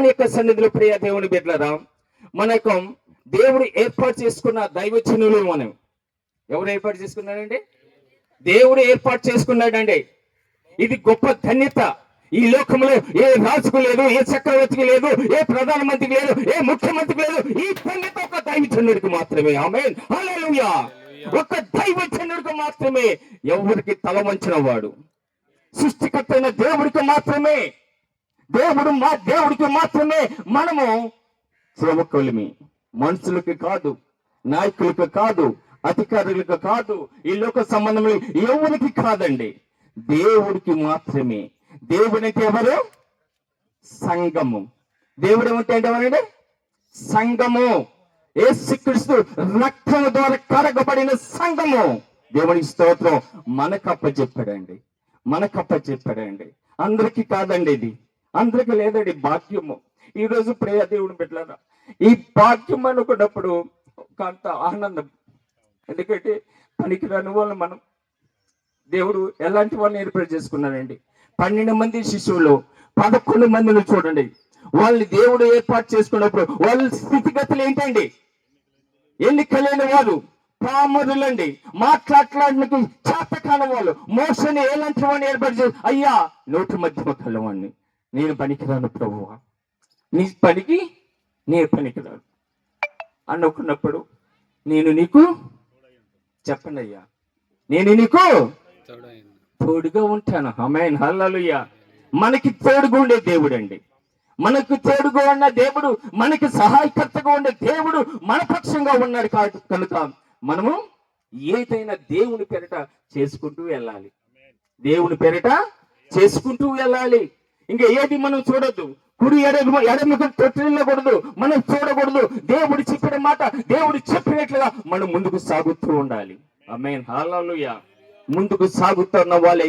దేవుని యొక్క సన్నిధిలో ప్రియ దేవుని బిడ్డలారా, మనకు దేవుడు ఏర్పాటు చేసుకున్న దైవజనులు మనం. ఎవరు ఏర్పాటు చేసుకున్నాడండి? దేవుడు ఏర్పాటు చేసుకున్నాడండి. ఇది గొప్ప ధన్యత. ఈ లోకంలో ఏ రాజుకు లేదు, ఏ చక్రవర్తికి లేదు, ఏ ప్రధానమంత్రికి లేదు, ఏ ముఖ్యమంత్రికి లేదు. ఈ ధన్యత ఒక దైవజనుడికి మాత్రమే. ఆమేన్, హల్లెలూయా. ఒక దైవజనుడికి మాత్రమే. ఎవరికి తల వంచిన వాడు సృష్టికర్త అయిన దేవుడికి మాత్రమే. దేవుడికి మాత్రమే మనము సేవకులమి. మనుషులకి కాదు, నాయకులకు కాదు, అధికారులకు కాదు, ఈ లోక సంబంధంలో ఎవరికి కాదండి, దేవుడికి మాత్రమే. దేవుడు అంటే ఎవరు? సంఘము. దేవుడు ఏమంటే ఎవరండి? సంఘము. యేసుక్రీస్తు రక్తం ద్వారా కడగబడిన సంఘము. దేవునికి స్తోత్రం. మనకప్ప చెప్పాడండి. అందరికీ కాదండి, ఇది అందరికీ లేదండి భాగ్యము. ఈరోజు ప్రియ దేవుని బిడ్డలారా, ఈ భాగ్యం అనుకున్నప్పుడు కొంత ఆనందం. ఎందుకంటే పనికిరాని వాళ్ళు మనం. దేవుడు ఎలాంటి వాళ్ళని ఏర్పాటు చేసుకున్నాడండి? 12 మంది శిశువులు 11 మందిని చూడండి. వాళ్ళని దేవుడు ఏర్పాటు చేసుకున్నప్పుడు వాళ్ళ స్థితిగతులు ఏంటండి? ఎన్నికలేని వాళ్ళు, పామరులండి, మాట్లాడడానికి చేతకాని వాళ్ళు. మోసని ఎలాంటి వాడిని ఏర్పాటు చేసి, అయ్యా నోటి మధ్య కలవాడిని, నేను పనికిరాను ప్రభువా, నీ పనికి నేను పనికిరాను అనుకున్నప్పుడు, నేను నీకు చెప్పండి అయ్యా, నేను నీకు తోడుగా ఉంటాను. ఆమేన్, హల్లెలూయా. మనకి తోడుగా ఉండే దేవుడు అండి. మనకు తోడుగా ఉన్న దేవుడు, మనకి సహాయకర్తగా ఉండే దేవుడు మన పక్షంగా ఉన్నాడు. కనుక మనము ఏదైనా దేవుని పేరిట చేసుకుంటూ వెళ్ళాలి. దేవుని పేరిట చేసుకుంటూ వెళ్ళాలి. ఇంకా ఏది మనం చూడొద్దు. కుడి ఎడమకు తొట్టిల్లకూడదు, మనం చూడకూడదు. దేవుడు చెప్పిన మాట, దేవుడు చెప్పినట్లుగా మనం ముందుకు సాగుతూ ఉండాలి. ఆమేన్, హల్లెలూయా. ముందుకు సాగుతున్న వాళ్ళే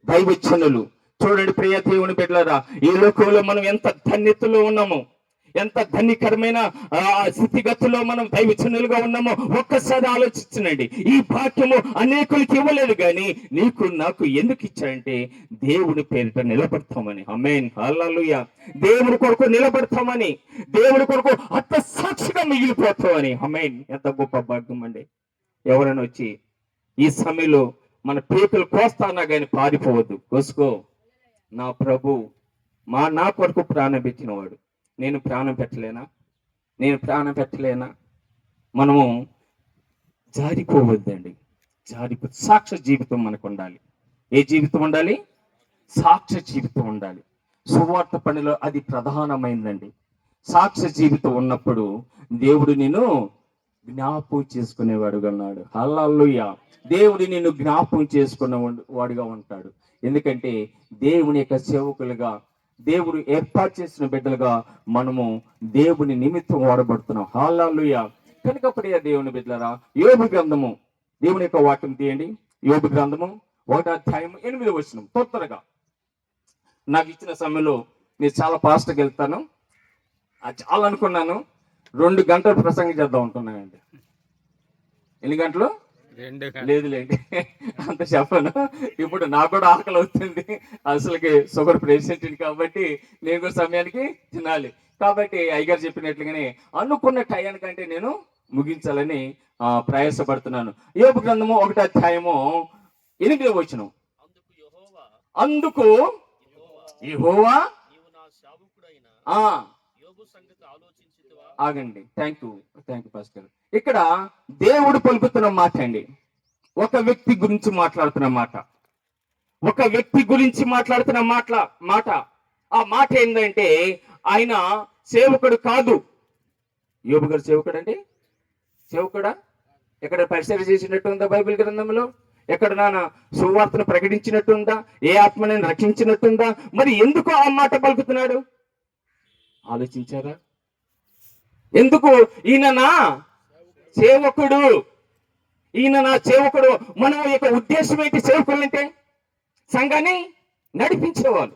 దైవజనులు. చూడండి ప్రియ దేవుని బిడ్డలారా, ఈ లోకంలో మనం ఎంత ధన్యతలో ఉన్నామో, ఎంత ధన్యకరమైన స్థితిగతుల్లో మనం దైవజనులుగా ఉన్నామో ఒక్కసారి ఆలోచించండి. ఈ భాగ్యము అనేకులకి ఇవ్వలేదు, కానీ నీకు నాకు ఎందుకు ఇచ్చాడంటే దేవుని పేరిట నిలబడతామని. ఆమేన్, హల్లెలూయా. దేవుని కొరకు నిలబడతామని, దేవుని కొరకు అత్త సాక్షిగా మిగిలిపోతామని. ఆమేన్. ఎంత గొప్ప భాగ్యం అండి. ఎవరైనా వచ్చి ఈ సమయంలో మన పీకలు కోస్తానా కానీ పారిపోవద్దు. కోసుకో. నా ప్రభు నా కొరకు ప్రాణం పెట్టినవాడు. నేను ప్రాణం పెట్టలేనా? మనము జారిపోవద్దండి. సాక్ష్య జీవితం మనకు ఉండాలి. ఏ జీవితం ఉండాలి? సాక్ష్య జీవితం ఉండాలి. సువార్త పనిలో అది ప్రధానమైందండి. సాక్ష్య జీవితం ఉన్నప్పుడు దేవుడు నిన్ను జ్ఞాపకం చేసుకునేవాడుగా ఉన్నాడు. హల్లెలూయా. దేవుడు నిన్ను జ్ఞాపకం చేసుకున్న వాడుగా ఉంటాడు. ఎందుకంటే దేవుని యొక్క సేవకులుగా, దేవుడు ఏర్పాటు చేసిన బిడ్డలుగా మనము దేవుని నిమిత్తం వాడబడుతున్నాం. హల్లెలూయా. కనుక ప్రియ దేవుని బిడ్డలారా, యోబు గ్రంథము, దేవుని యొక్క వాక్యం తీయండి. యోబు గ్రంథము 1వ అధ్యాయం 8వ వచనం. తొందరగా నాకు ఇచ్చిన సమయంలో నేను చాలా ఫాస్ట్గా వెళ్తాను. చాలా అనుకున్నాను 2 గంటలు ప్రసంగం చేద్దాం అనుకున్నానండి. ఎన్ని గంటలు? లేదులేండి, అంత చెప్పను. ఇప్పుడు నాకు కూడా ఆకలి అవుతుంది. అసలుకి షుగర్ పేషెంట్ కాబట్టి నేను కూడా సమయానికి తినాలి. కాబట్టి అయ్యగారు చెప్పినట్లుగానే అనుకున్న టయానికంటే నేను ముగించాలని ప్రయాసపడుతున్నాను. యోబు గ్రంథము 1వ అధ్యాయము 8వ వచనం. అందుకు యెహోవా, ఆగండి. Thank you pastor. ఇక్కడ దేవుడు పలుకుతున్న మాట అండి. ఒక వ్యక్తి గురించి మాట్లాడుతున్న మాట. ఆ మాట ఏంటంటే, ఆయన సేవకుడు కాదు. యోబు గారు సేవకుడు అంటే సేవకుడా? ఎక్కడ పరిచయం చేసినట్టు ఉందా బైబిల్ గ్రంథంలో? ఎక్కడ నాన్న సువార్తను ప్రకటించినట్టుందా? ఏ ఆత్మని రక్షించినట్టుందా? మరి ఎందుకు ఆ మాట పలుకుతున్నాడు? ఆలోచించారా? ఎందుకు? ఈయన నా సేవకుడు. మనం యొక్క ఉద్దేశం ఏంటి? సేవకులంటే సంఘాన్ని నడిపించేవాళ్ళు,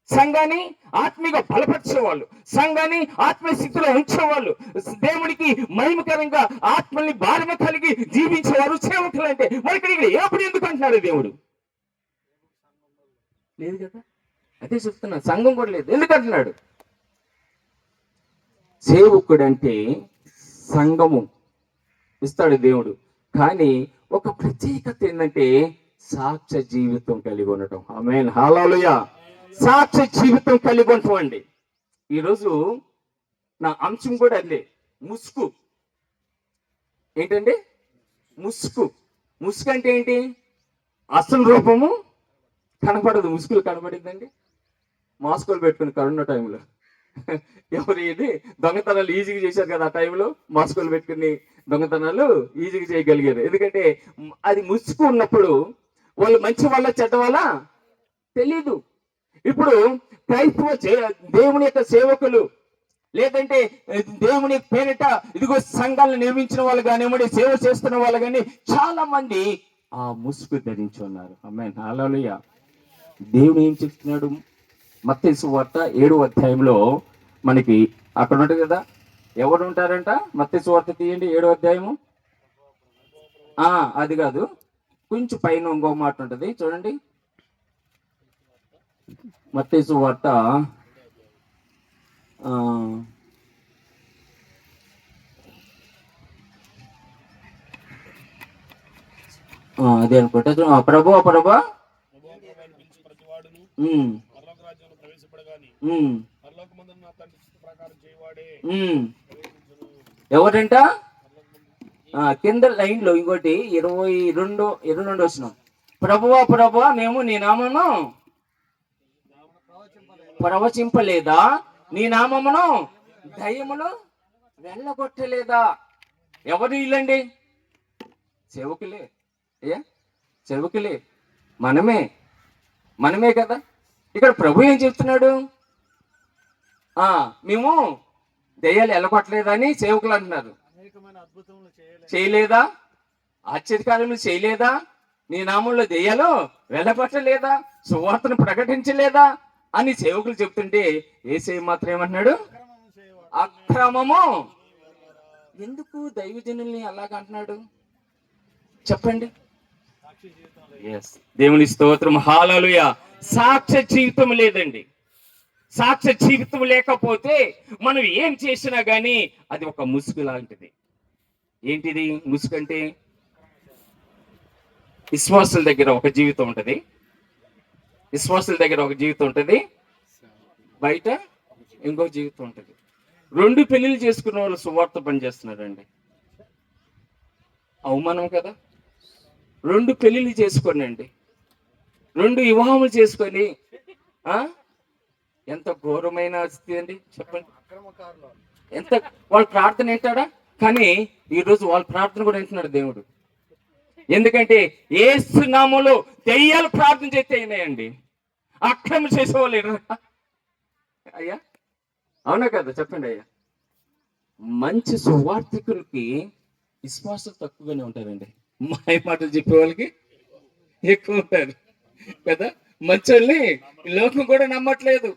సంఘాన్ని ఆత్మీయంగా బలపరిచేవాళ్ళు, సంఘాన్ని ఆత్మీయ స్థితిలో ఉంచేవాళ్ళు, దేవునికి మహిమకరంగా ఆత్మల్ని భారమ కలిగి జీవించేవారు సేవకులు అంటే. మరి ఇక్కడ ఎప్పుడు ఎందుకు అంటున్నాడు దేవుడు? లేదు కదా. అదే చెప్తున్నాను, సంఘం కూడా లేదు. ఎందుకంటున్నాడు? సేవకుడు అంటే సంఘము ఇస్తాడు దేవుడు, కానీ ఒక ప్రత్యేకత ఏంటంటే సాక్ష్య జీవితం కలిగి ఉండటం. ఆమేన్, హల్లెలూయా. సాక్ష్య జీవితం కలిగి ఉండటం అండి. ఈరోజు నా అంశం కూడా అదే, ముసుగు. ఏంటండి? ముసుగు. ముసుగు అంటే ఏంటి? అసలు రూపము కనపడదు, ముసుగులు కనపడిందండి. మాస్కులు పెట్టుకుని కరోనా టైంలో ఎవరు ఇది దొంగతనాలు ఈజీగా చేశారు కదా. ఆ టైంలో మాస్కులు పెట్టుకుని దొంగతనాలు ఈజీగా చేయగలిగారు. ఎందుకంటే అది ముసుగు ఉన్నప్పుడు వాళ్ళు మంచి వాళ్ళ చెడ్డ వాళ్ళ తెలీదు. ఇప్పుడు క్రైస్తవ దేవుని యొక్క సేవకులు, లేదంటే దేవుని పేరిట ఇదిగో సంఘాలను నిర్మించిన వాళ్ళు కానివ్వండి, సేవ చేస్తున్న వాళ్ళు కానీ చాలా మంది ఆ ముసుగు ధరించి ఉన్నారు. ఆమేన్, హల్లెలూయా. దేవుడు ఏం చెప్తున్నాడు? మత్తయి సువార్త 7వ అధ్యాయంలో మనకి అక్కడ ఉంటుంది కదా, ఎవరు ఉంటారంట? మత్తయి సువార్త తీయండి, 7వ అధ్యాయము. అది కాదు, కొంచెం పైన ఇంకో మాట ఉంటుంది చూడండి. మత్తయి సువార్త అదే అనుకుంటా. ప్రభు ఎవరంట? కింద లైన్ లో ఇంకోటి 22 వచ్చినాం. ప్రభువా మేము నీ నామమును ప్రవచింపలేదా, నీ నామమును దయ్యములు వెళ్ళగొట్టలేదా? ఎవరు వీళ్ళండి? సేవకులే. అయ్యా, సేవకులే, మనమే కదా. ఇక్కడ ప్రభు ఏం చెప్తున్నాడు? మేము దయ్యాలు వెళ్ళగొట్టలేదని సేవకులు అంటున్నారు. చేయలేదా? ఆశ్చర్యకార్యములు చేయలేదా? నీ నామంలో దెయ్యాలు వెళ్ళగొట్టలేదా? సువార్తను ప్రకటించలేదా అని సేవకులు చెప్తుంటే యేసయ్య మాత్రం ఏమంటున్నాడు? అక్రమము. ఎందుకు దైవజనుల్ని అలాగంటున్నాడు చెప్పండి? దేవుని స్తోత్రం, హల్లెలూయా. సాక్ష్య జీవితం లేదండి. సాక్ష్య జీవితం లేకపోతే మనం ఏం చేసినా గానీ అది ఒక ముసుగు లాంటిది. ఏంటిది ముసుగు అంటే? విశ్వాసుల దగ్గర ఒక జీవితం ఉంటది, బయట ఇంకో జీవితం ఉంటది. 2 పెళ్లిళ్ళు చేసుకున్న వాళ్ళు సువార్త పని చేస్తున్నారండి. అవమానం కదా. 2 పెళ్లిళ్ళు చేసుకోనండి, 2 వివాహములు చేసుకొని ఎంత ఘోరమైన స్థితి అండి చెప్పండి. ఎంత వాళ్ళ ప్రార్థన వింటాడా? కానీ ఈరోజు వాళ్ళ ప్రార్థన కూడా వింటున్నాడు దేవుడు. ఎందుకంటే యేసు నామములో దెయ్యాలు ప్రార్థన చేస్తే అయినాయండి. అక్రమం చేసేవాళ్ళు అయ్యా, అవునా కదా చెప్పండి అయ్యా. మంచి సువార్థికులకి విశ్వాసం తక్కువగానే ఉంటారండి, మాయ మాటలు చెప్పే వాళ్ళకి ఎక్కువ ఉంటారు కదా. మంచోళ్ళని లోకం కూడా నమ్మట్లేదు.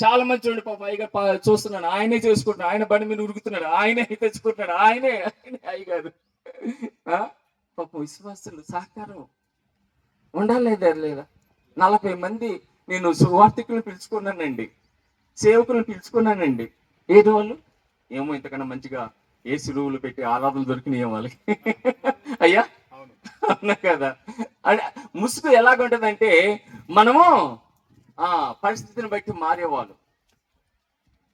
చాలా మంచి ఉండి పాప అయ్యగా చూస్తున్నాడు, ఆయనే చేసుకుంటున్నాడు, ఆయన బండి మీద ఉరుకుతున్నాడు, ఆయనే తెచ్చుకుంటున్నాడు, ఆయనే అయ్యగారు. పాప విశ్వాసులు సహకారం ఉండాలి లేదా? 40 మంది నేను సువార్థికులను పిలుచుకున్నానండి, సేవకులను పిలుచుకున్నానండి. ఏది వాళ్ళు ఏమో ఇంతకన్నా మంచిగా ఏ సులువులు పెట్టి ఆరాధనలు దొరికినాయి వాళ్ళకి. అయ్యా, అవునా కదా. ముసుగు ఎలాగుంటదంటే మనము పరిస్థితిని బట్టి మారేవాళ్ళు.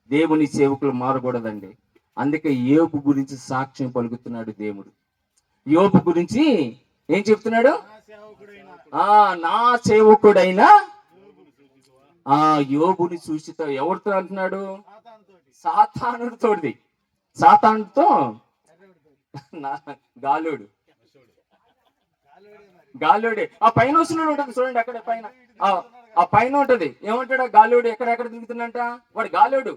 దేవుని సేవకులు మారకూడదండి. అందుకే యోబు గురించి సాక్ష్యం పలుకుతున్నాడు దేవుడు. యోబు గురించి ఏం చెప్తున్నాడు? నా సేవకుడైన యోబుని చూసి ఎవరితో అంటున్నాడు? సాతానుతో గాలోడే. ఆ పైన వస్తున్నాడు ఉంటుంది చూడండి, అక్కడ పైన ఆ పైన ఉంటది. ఏమంటాడు గాలోడు? ఎక్కడెక్కడ దిగుతున్నట వాడు గాలోడు.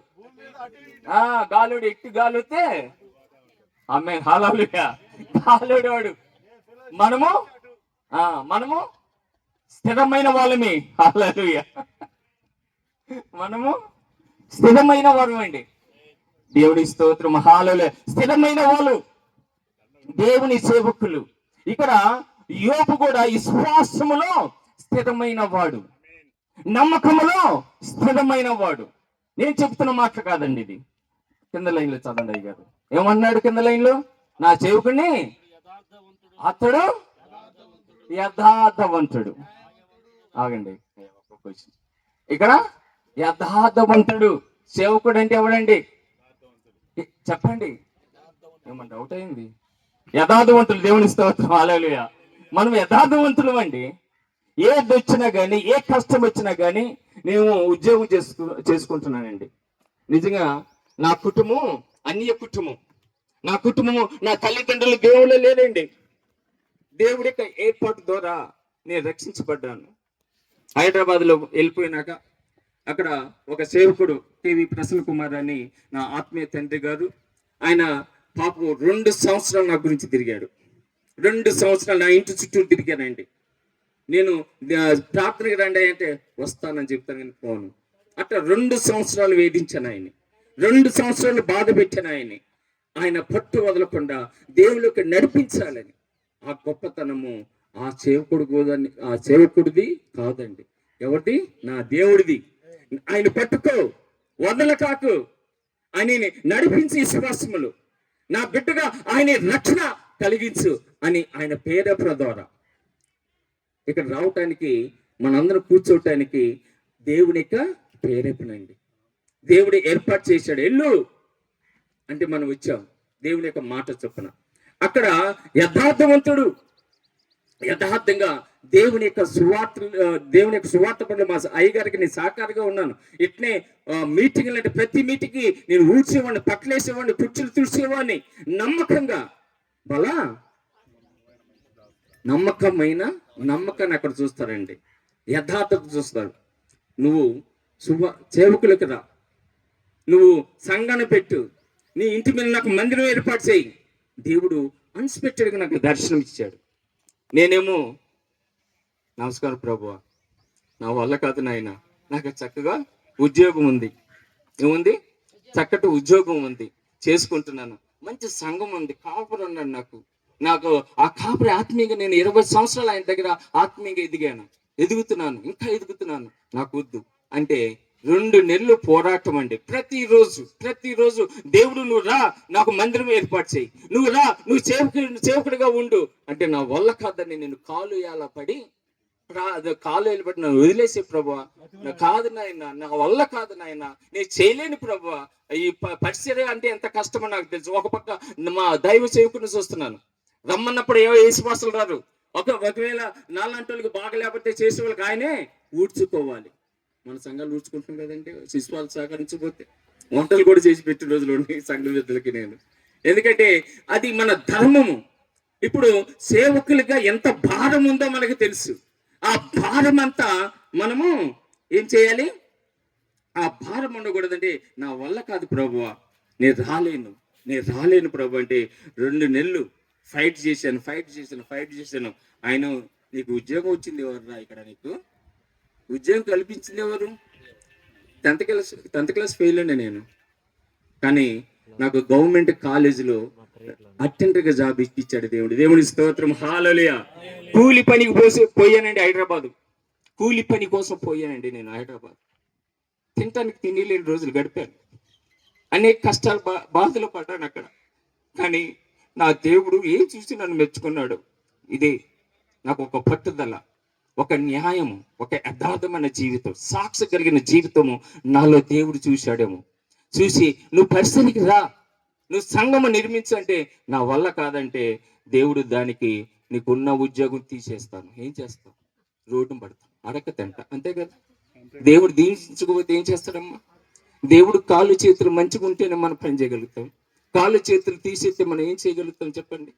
గాలోడు ఎట్టి గాలితే ఆమె హల్లెలూయా. గాలోడు వాడు. మనము స్థిరమైన వాళ్ళమి. హల్లెలూయా. మనము స్థిరమైన వారు అండి. దేవుని స్తోత్రం, హల్లెలూయా. స్థిరమైన వాళ్ళు దేవుని సేవకులు. ఇక్కడ యోబు కూడా విశ్వాసములో స్థిరమైన వాడు. నమ్మకములో స్థిరమైన వాడు. నేను చెప్తున్న మాట కాదండి ఇది. కింద లైన్లో చదవండి అయ్య గారు. ఏమన్నాడు కింద లైన్లో? నా సేవకుడిని అతడు యథార్థవంతుడు. ఆగండి, ఇక్కడ యథార్థవంతుడు సేవకుడు అంటే ఎవడండి? చెప్పండి, ఏమన్నా డౌట్ అయింది? యథార్థవంతులు, దేవుని స్తోత్రం, హల్లెలూయా. మనం యథార్థవంతులు అండి. ఏది వచ్చినా కానీ, ఏ కష్టం వచ్చినా కానీ నేను ఉద్యోగం చేసుకుంటున్నానండి. నిజంగా నా కుటుంబం అన్య కుటుంబం. నా కుటుంబము, నా తల్లిదండ్రులు దేవుళ్ళు లేదండి. దేవుడి యొక్క ఏర్పాటు ద్వారా నేను రక్షించబడ్డాను. హైదరాబాద్లో వెళ్ళిపోయినాక అక్కడ ఒక సేవకుడు టీవీ ప్రసన్న కుమార్ అని నా ఆత్మీయ తండ్రి గారు, ఆయన పాపం 2 సంవత్సరాలు నా గురించి తిరిగాడు. 2 సంవత్సరాలు నా ఇంటి చుట్టూ తిరిగానండి. నేను ప్రార్థనకి రండి అంటే వస్తానని చెప్తాను కానీ పోను. అట్లా 2 సంవత్సరాలు వేధించాను ఆయన్ని. 2 సంవత్సరాలు బాధ పెట్టాను ఆయన్ని. ఆయన పట్టు వదలకుండా దేవుళ్ళకి నడిపించాలని. ఆ గొప్పతనము ఆ సేవకుడిది కాదండి. ఎవరిది? నా దేవుడిది. ఆయన పట్టుకో, వదలకాకు, ఆయనని నడిపించి విశ్వాసములు, నా బిడ్డగా ఆయన రక్షణ కలిగించు అని ఆయన ప్రేరేపణ ద్వారా ఇక్కడ రావటానికి, మనందరం కూర్చోటానికి దేవుని యొక్క ప్రేరేపణ అండి. దేవుడు ఏర్పాటు చేశాడు. ఎల్లు అంటే మనం వచ్చాం దేవుని యొక్క మాట చొప్పున. అక్కడ యథార్థవంతుడు, యథార్థంగా దేవుని యొక్క సువార్త పనులు మా అయ్యగారికి నేను సహకారిగా ఉన్నాను. ఇట్నే మీటింగ్లు అంటే ప్రతి మీటింగ్కి నేను ఊడ్చేవాడిని, పట్లేసేవాడిని, కుర్చీలు తుడిచేవాడిని. నమ్మకంగా నమ్మకాన్ని అక్కడ చూస్తారండి. యథార్థత చూస్తారు. నువ్వు సేవకులకు రా, నువ్వు సంఘాన్ని పెట్టు, నీ ఇంటి మీద నాకు మందిరం ఏర్పాటు చేయి. దేవుడు అన్స్పెక్టెడ్గా నాకు దర్శనం ఇచ్చాడు. నేనేమో నమస్కారం ప్రభువా, నా వల్ల కాదు నాయన, నాకు చక్కగా ఉద్యోగం ఉంది. ఏముంది? చక్కటి ఉద్యోగం ఉంది, చేసుకుంటున్నాను. మంచి సంఘం ఉంది, కాపురం ఉన్నాడు. నాకు ఆ కాపురి ఆత్మీయంగా నేను 20 సంవత్సరాలు ఆయన దగ్గర ఆత్మీయంగా ఎదుగుతున్నాను, ఇంకా ఎదుగుతున్నాను. నాకు వద్దు అంటే 2 నెలలు పోరాటం అండి. ప్రతిరోజు దేవుడు నువ్వు రా, నాకు మందిరం ఏర్పాటు చేయి, నువ్వు రా, నువ్వు సేవకుడిగా ఉండు అంటే నా వల్ల కాదని నేను కాలు పడి నన్ను వదిలేసే ప్రభువా, కాదు నాయన, నా వల్ల కాదు నాయన, నేను చేయలేని ప్రభువా. ఈ పరిచర్య అంటే ఎంత కష్టమో నాకు తెలుసు. ఒక పక్క మా దైవ సేవకుని చూస్తున్నాను, రమ్మన్నప్పుడు ఏవో యేసువాసులు రారు. ఒకవేళ నాలాంటి వాళ్ళకి బాగా లేకపోతే చేసే వాళ్ళకి ఆయనే ఊడ్చుకోవాలి. మన సంఘాలు ఊడ్చుకుంటున్నాం కదండి, శిశువాళ్ళు సహకరించకపోతే వంటలు కూడా చేసి పెట్టిన రోజులు ఉన్నాయి సంఘ విద్యలకి నేను. ఎందుకంటే అది మన ధర్మము. ఇప్పుడు సేవకులుగా ఎంత భారం ఉందో మనకు తెలుసు. ఆ భారం అంతా మనము ఏం చేయాలి? ఆ భారం ఉండకూడదంటే నా వల్ల కాదు ప్రభువా, నేను రాలేను ప్రభు అంటే 2 నెలలు ఫైట్ చేశాను. ఆయన నీకు ఉద్యోగం వచ్చింది ఎవర్రా? ఇక్కడ నీకు ఉద్యోగం కల్పించింది ఎవరు? 10th క్లాస్ ఫెయిల్ అండి నేను. కానీ నాకు గవర్నమెంట్ కాలేజీలో అటెండర్గా జాబ్ ఇచ్చాడు దేవుడు. దేవుని స్తోత్రం, హల్లెలూయా. కూలి పనికి పోయానండి హైదరాబాద్. కూలి పని కోసం పోయానండి నేను హైదరాబాద్. తినటానికి తిండి లేని రోజులు గడిపాను. అనేక కష్టాలు బాధలు పడ్డాను అక్కడ. కానీ నా దేవుడు ఏం చూసి నన్ను మెచ్చుకున్నాడు. ఇదే నాకు ఒక పట్టుదల, ఒక న్యాయము, ఒక యథార్థమైన జీవితం, సాక్షి కలిగిన జీవితము నాలో దేవుడు చూశాడేమో. చూసి నువ్వు పరిసరికి రా, నువ్వు సంఘము నిర్మించు అంటే నా వల్ల కాదంటే దేవుడు దానికి నీకున్న ఉద్యోగం తీసేస్తాను. ఏం చేస్తావు? రోడ్డు పడతాం, అడక తింట, అంతే కదా. దేవుడు దీవించకపోతే ఏం చేస్తాడమ్మా? దేవుడు కాళ్ళు చేతులు మంచిగా ఉంటేనే మనం పని చేయగలుగుతాం. కాళ్ళు చేతులు తీసేస్తే మనం ఏం చేయగలుగుతాం చెప్పండి?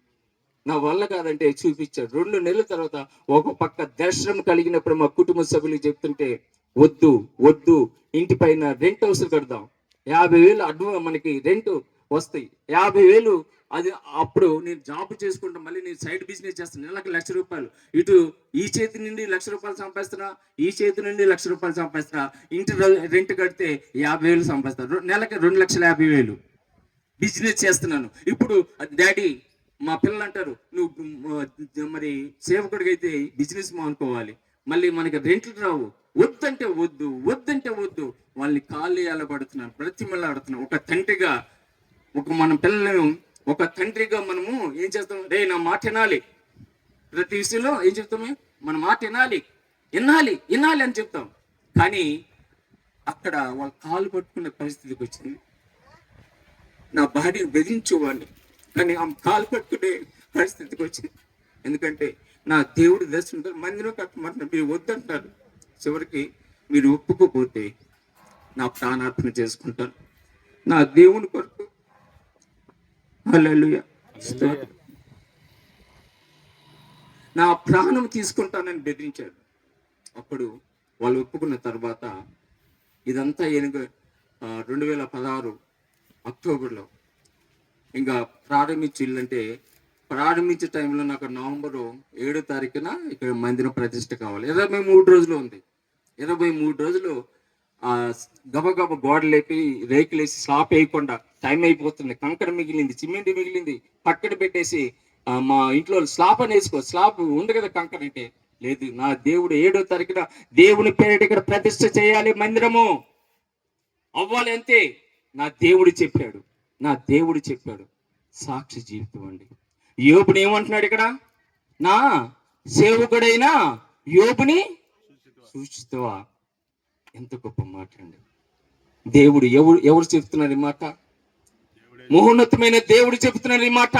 నా వల్ల కాదంటే చూపించాడు. 2 నెలల తర్వాత ఒక పక్క దర్శనం కలిగినప్పుడు మా కుటుంబ సభ్యులు చెప్తుంటే వద్దు ఇంటి పైన రెంట్ హౌస్ కడదాం, 50,000 మనకి రెంట్ వస్తాయి, 50,000. అది అప్పుడు నేను జాబ్ చేసుకుంటా, మళ్ళీ నేను సైడ్ బిజినెస్ చేస్తాను, నెలకు ₹1,00,000. ఇటు ఈ చేతి నుండి ₹1,00,000 సంపాదిస్తున్నా, ఈ చేతి నుండి ₹1,00,000 సంపాదిస్తున్నా. ఇంటి రెంట్ కడితే 50,000 సంపాదిస్తాను, నెలకి 2,50,000 బిజినెస్ చేస్తున్నాను. ఇప్పుడు డాడీ, మా పిల్లలు అంటారు, నువ్వు మరి సేవకుడికి అయితే బిజినెస్ అనుకోవాలి, మళ్ళీ మనకి రెంట్లు రావు, వద్దంటే వద్దు, వద్దంటే వద్దు. వాళ్ళని కాళ్ళు ఎలబడుతున్నాను, బ్రతిమలాడుతున్నాను. ఒక తండ్రిగా, మన పిల్లలను ఒక తండ్రిగా మనము ఏం చేస్తాం? రే నా మాట వినాలి. ప్రతి విషయంలో ఏం చెప్తాము? మన మాట వినాలి, వినాలి, వినాలి అని చెప్తాం. కానీ అక్కడ వాళ్ళ కాలు పట్టుకునే పరిస్థితికి వచ్చింది. నా భార్యను బెదిరించేవాడిని, కానీ ఆమె కాలు పట్టుకునే పరిస్థితికి వచ్చింది. ఎందుకంటే నా దేవుడు దర్శనం మందిలో కట్టమంటున్నారు, మీరు వద్దంటారు. చివరికి మీరు ఒప్పుకోపోతే నా ప్రాణార్పణ చేసుకుంటాను నా దేవుని కొరకు. హల్లెలూయా. నా ప్రాణం తీసుకుంటానని బెదిరించారు. అప్పుడు వాళ్ళు ఒప్పుకున్న తర్వాత ఇదంతా 2016 అక్టోబర్లో ఇంకా ప్రారంభించిందంటే, ప్రారంభించే టైంలో నాకు నవంబర్ 7వ తారీఖున ఇక్కడ మందిరం ప్రతిష్ట కావాలి. 23 రోజులు ఉంది. 23 రోజులు గబగబ గోడలు లేపి, రేకులు వేసి, స్లాప్ వేయకుండా టైం అయిపోతుంది. కంకర మిగిలింది, సిమెంట్ మిగిలింది, పక్కన పెట్టేసి మా ఇంట్లో స్లాప్ అని వేసుకో, స్లాప్ ఉంది కదా కంకర అంటే, లేదు నా దేవుడు 7వ తారీఖున దేవుని పేరిట ఇక్కడ ప్రతిష్ట చేయాలి, మందిరము అవ్వాలి అంతే. నా దేవుడు చెప్పాడు, నా దేవుడు చెప్పాడు. సాక్షి జీవితం అండి. యోబుని ఏమంటున్నాడు ఇక్కడ? నా సేవకుడైన యోబుని సూచిస్తావా? ఎంత గొప్ప మాట అండి. దేవుడు ఎవరు చెప్తున్నారు ఈ మాట? మహోన్నతమైన దేవుడు చెప్తున్నారు ఈ మాట.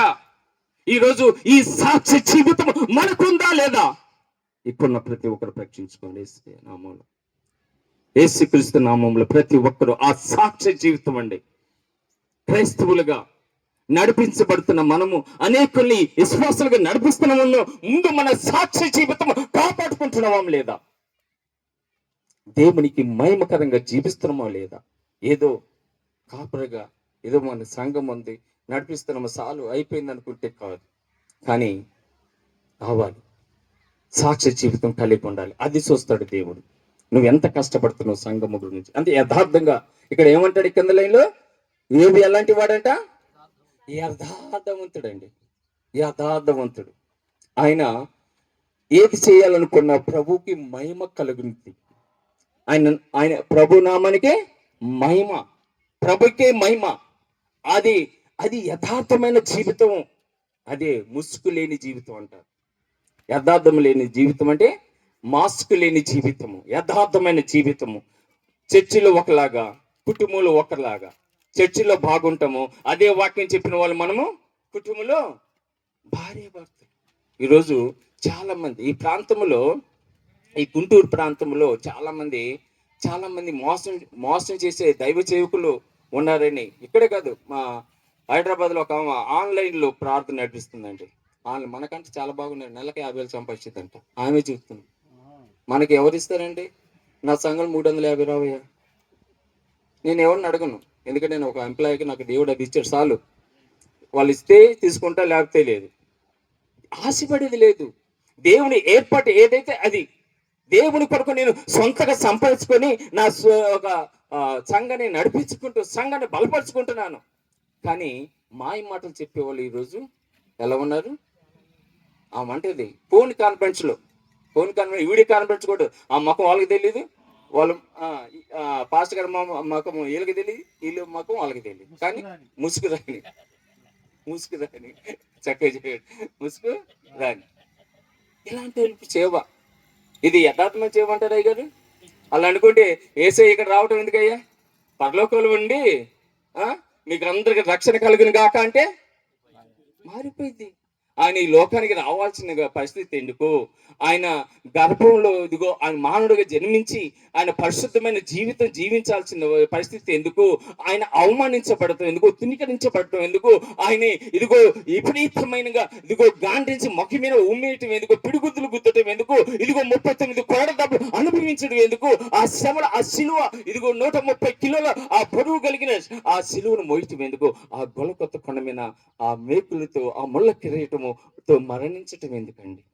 ఈరోజు ఈ సాక్షి జీవితం మనకుందా లేదా? ఇప్పుడున్న ప్రతి ఒక్కరు ప్రకటించుకోండి. నామంలో, యేసుక్రీస్తు నామంలో ప్రతి ఒక్కరు ఆ సాక్షి జీవితం అండి. క్రైస్తవులుగా నడిపించబడుతున్న మనము అనేకుల్ని విశ్వాసాలుగా నడిపిస్తున్నాము. ముందు మన సాక్షి జీవితం కాపాడుకుంటున్నామా లేదా? దేవునికి మహిమకరంగా జీవిస్తున్నామా లేదా? ఏదో కాపరగా, ఏదో మన సంఘం ఉంది, నడిపిస్తున్నాము, చాలు అయిపోయింది అనుకుంటే కాదు. కానీ కావాలి, సాక్షి జీవితం కలిగి ఉండాలి. అది చూస్తాడు దేవుడు. నువ్వు ఎంత కష్టపడుతున్నావు సంఘము గురించి. అంటే యథార్థంగా ఇక్కడ ఏమంటాడు కింద లైన్లో? ఏవి ఎలాంటి వాడంట? యథార్థవంతుడండి, యథార్థవంతుడు. ఆయన ఏది చేయాలనుకున్న ప్రభుకి మహిమ కలుగుతుంది. ఆయన ప్రభు నామానికే మహిమ, ప్రభుకే మహిమ. అది యథార్థమైన జీవితం. అదే ముసుగు లేని జీవితం అంటారు. యథార్థం లేని జీవితం అంటే మాస్క్ లేని జీవితము, యథార్థమైన జీవితము. చర్చిలో ఒకలాగా, కుటుంబంలో ఒకలాగా. చర్చిలో బాగుంటాము, అదే వాక్యం చెప్పిన వాళ్ళు మనము కుటుంబంలో భార్య భర్త. ఈరోజు చాలా మంది ఈ ప్రాంతంలో, ఈ గుంటూరు ప్రాంతంలో చాలా మంది మోసం చేసే దైవ సేవకులు ఉన్నారని. ఇక్కడే కాదు, మా హైదరాబాద్లో ఒక ఆన్లైన్లో ప్రార్థన నడిపిస్తుందండి. మనకంటే చాలా బాగున్నారు, నెలకి 50,000 సంపాదించిందంట. ఆమె చెప్తుంది. మనకి ఎవరు ఇస్తారండి? నా సంఘం 350 రావయ్యా. నేను ఎవరిని అడగను, ఎందుకంటే నేను ఒక ఎంప్లాయీకి నాకు దేవుడు అది ఇచ్చాడు, చాలు. వాళ్ళు ఇస్తే తీసుకుంటా, లేకపోతే లేదు. ఆశపడేది లేదు. దేవుని ఏర్పాటు ఏదైతే అది దేవుని కొరకు నేను సొంతగా సంపాదించుకొని నా ఒక సంఘాన్ని నడిపించుకుంటూ, సంఘాన్ని బలపరుచుకుంటున్నాను. కానీ మాయ మాటలు చెప్పేవాళ్ళు ఈరోజు ఎలా ఉన్నారు? ఆమంటది ఫోన్ కాన్ఫరెన్స్, వీడియో కాన్ఫరెన్స్ కూడా ఆ ముఖం వాళ్ళకి తెలియదు, వాళ్ళు పాస్టర్ గారి ముఖం వీళ్ళకి తెలియదు, వీళ్ళ ముఖం వాళ్ళకి తెలియదు. కానీ ముసుగు రాని చక్కగా ముసుగు రాని ఇలాంటి సేవ, ఇది యథార్థమైన సేవ అంటారు అయ్య గారు. అలా అనుకుంటే ఏసై ఇక్కడ రావటం ఎందుకయ్యా? పరలోకంలో ఉండి మీకు అందరికి రక్షణ కలుగును గాక అంటే మారిపోయింది. ఆయన ఈ లోకానికి రావాల్సిన పరిస్థితి ఎందుకు? ఆయన గర్భంలో ఇదిగో ఆయన మానవుడిగా జన్మించి ఆయన పరిశుద్ధమైన జీవితం జీవించాల్సిన పరిస్థితి ఎందుకు? ఆయన అవమానించబడటం ఎందుకు? తునీకరించబడటం ఎందుకు? ఆయన ఇదిగో విపరీతమైనగా ఇదిగో గాండ్రించి మొక్క మీద ఉమ్మేయటం ఎందుకు? పిడిగుద్దులు గుద్దటం ఎందుకు? ఇదిగో 39 కోడ దెబ్బలు అనుభవించడం ఎందుకు? ఆ శ్రమల, ఆ సిలువ, ఇదిగో 130 కిలోల ఆ బరువు కలిగిన ఆ సిలువను మోయటం ఎందుకు? ఆ గొలకొత్త కొండ మీద ఆ మేకులతో, ఆ ముళ్ళ కిరీటముతో మరణించటం ఎందుకండి?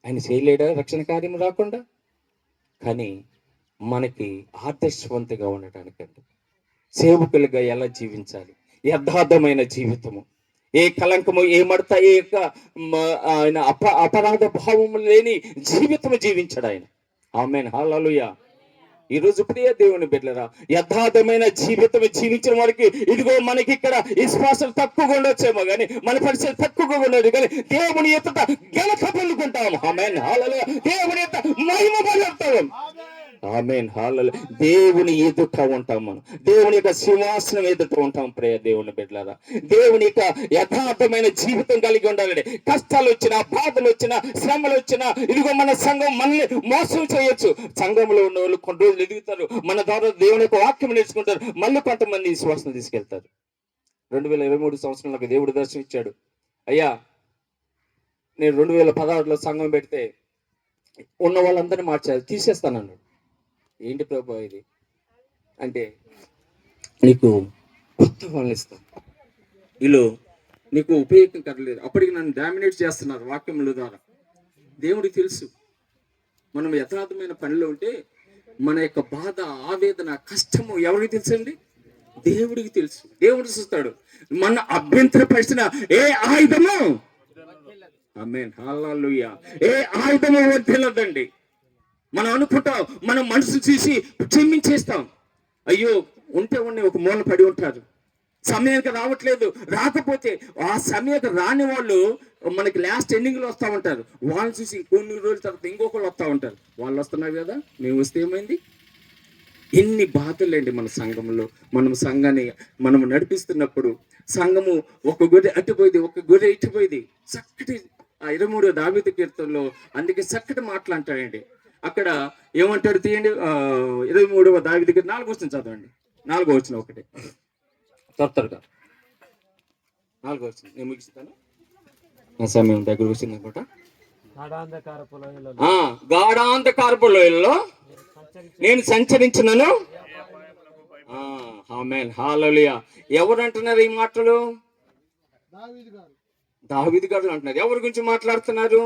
ఆయన చేయలేడా రక్షణ కార్యం రాకుండా? కానీ మనకి ఆదర్శవంతంగా ఉండటానికండి, సేవకులుగా ఎలా జీవించాలి, యథార్థమైన జీవితము, ఏ కలంకము, ఏ మడత, ఆయన అపరాధ భావము లేని జీవితము జీవించాడు ఆయన. ఆమేన్ హల్లెలూయా. ఈ రోజు ప్రియ దేవుని బిడ్డలారా, యథార్థమైన జీవితం జీవించిన వారికి ఇదిగో మనకి ఇక్కడ విశ్వాసం తక్కువగా ఉండొచ్చేమో కానీ, మన పరిస్థితి తక్కువగా ఉండదు కానీ దేవుని ఎదుట ఘనత పొందుకుంటాం. ఆమేన్ హల్లెలూయా. దేవుని ఎదుట మహిమ పొందుతాం. ఆమేన్ హల్లెలూయా. దేవుని ఎదుట ఉంటాం మనం, దేవుని యొక్క సింహాసనం ఎదుట ఉంటాం. ప్రియ దేవుని బిడ్డలారా, దేవుని యొక్క యథార్థమైన జీవితం కలిగి ఉండాలండి. కష్టాలు వచ్చినా, బాధలు వచ్చినా, శ్రమలు వచ్చినా, ఇదిగో మన సంఘం మనల్ని మోసం చేయొచ్చు. సంఘంలో ఉన్న వాళ్ళు కొన్ని రోజులు ఎదుగుతారు, మన ద్వారా దేవుని యొక్క వాక్యం నేర్చుకుంటారు, మళ్ళీ కొంతమంది విశ్వాసం తీసుకెళ్తారు. 2023 సంవత్సరంలో దేవుడు దర్శనం ఇచ్చాడు. అయ్యా, నేను 2016లో సంఘం పెడితే ఉన్న వాళ్ళందరినీ మార్చారు, తీసేస్తానన్నాడు. ఏంటి ప్రభు ఇది అంటే, నీకు కొత్త వాళ్ళని ఇస్తాను, వీళ్ళు నీకు ఉపయోగం కదలేదు. అప్పటికి నన్ను డామినేట్ చేస్తున్నారు వాక్యముల ద్వారా. దేవుడికి తెలుసు మనం యథార్థమైన పనిలో ఉంటే మన యొక్క బాధ, ఆవేదన, కష్టము ఎవరికి తెలుసండి? దేవుడికి తెలుసు. దేవుడు చూస్తాడు. మన అభ్యంతరపరిచిన ఏ ఆయుధము, ఆమేన్ హల్లెలూయా, ఏ ఆయుధము వర్ధిల్లదండి. మనం అనుకుంటాం, మనం మనసు చూసి క్షమించేస్తాం. అయ్యో, ఉంటే ఒక మూల పడి ఉంటారు, సమయానికి రావట్లేదు. రాకపోతే ఆ సమయానికి రాని వాళ్ళు మనకి లాస్ట్ ఎండింగ్ లో వస్తూ ఉంటారు. వాళ్ళని చూసి కొన్ని రోజుల తర్వాత ఇంకొకళ్ళు వస్తూ ఉంటారు. వాళ్ళు వస్తున్నారు కదా, మేము వస్తే ఏమైంది? ఎన్ని బాధలండి మన సంఘంలో. మనం సంఘాన్ని మనం నడిపిస్తున్నప్పుడు సంఘము ఒక గొర్రె అట్టుపోయింది, ఒక గొర్రె ఇట్టుపోయింది. చక్కటి 23వ దావీదు కీర్తనలో అందుకే చక్కటి మాటలు అంటాడండి. అక్కడ ఏమంటాడు తీయండి, 23వ దావీదు కీర్తన 4వ వచనం చదవండి. 4వ వచనం ఒకటి త్వరగా 4వ వచనం నేను ముగిస్తాను, నా సమయం దగ్గర వచ్చింది అనుకుంటా. గాఢాంధకారపు లోయల్లో నేను సంచరించినను. ఆమేన్ హల్లెలూయా. ఎవరు అంటున్నారు ఈ మాటలు? దావీదు గారు అంటున్నారు. ఎవరి గురించి మాట్లాడుతున్నారు?